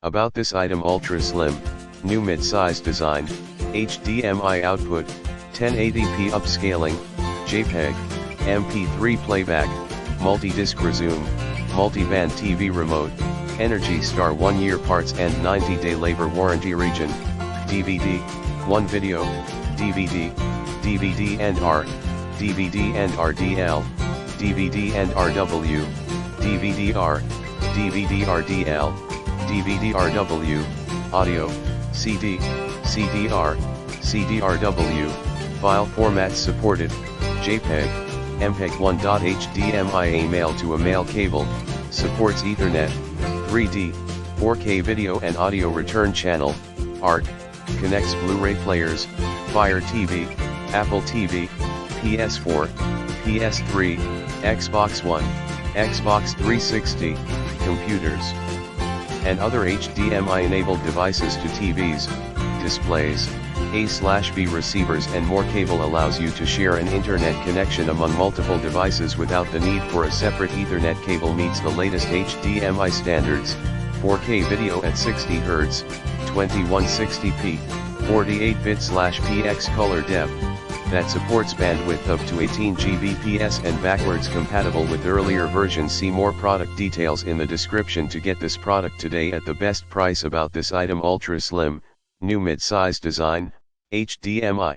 About this item: ultra slim, new mid-size design, HDMI output, 1080p upscaling, JPEG, MP3 playback, multi-disc resume, multi-band TV remote, Energy Star 1-year parts and 90-day labor warranty. Region: DVD, 1 video, DVD, DVD and R, DVD and RDL, DVD and RW, DVD-R, DVD-RDL, DVD-RW, audio, CD, CDR, CDRW, file formats supported, JPEG, MPEG 1.HDMI, a male-to-a-male cable, supports Ethernet, 3D, 4K video and audio return channel, ARC, connects Blu-ray players, Fire TV, Apple TV, PS4, PS3, Xbox One, Xbox 360, computers, and other HDMI-enabled devices to TVs, displays, A/B receivers and more. Cable allows you to share an internet connection among multiple devices without the need for a separate Ethernet cable. Meets the latest HDMI standards, 4K video at 60 Hz, 2160p, 48-bit/px color depth, that supports bandwidth up to 18 Gbps and backwards compatible with earlier versions. See more product details in the description to get this product today at the best price. About this item: ultra slim, new mid-size design, HDMI.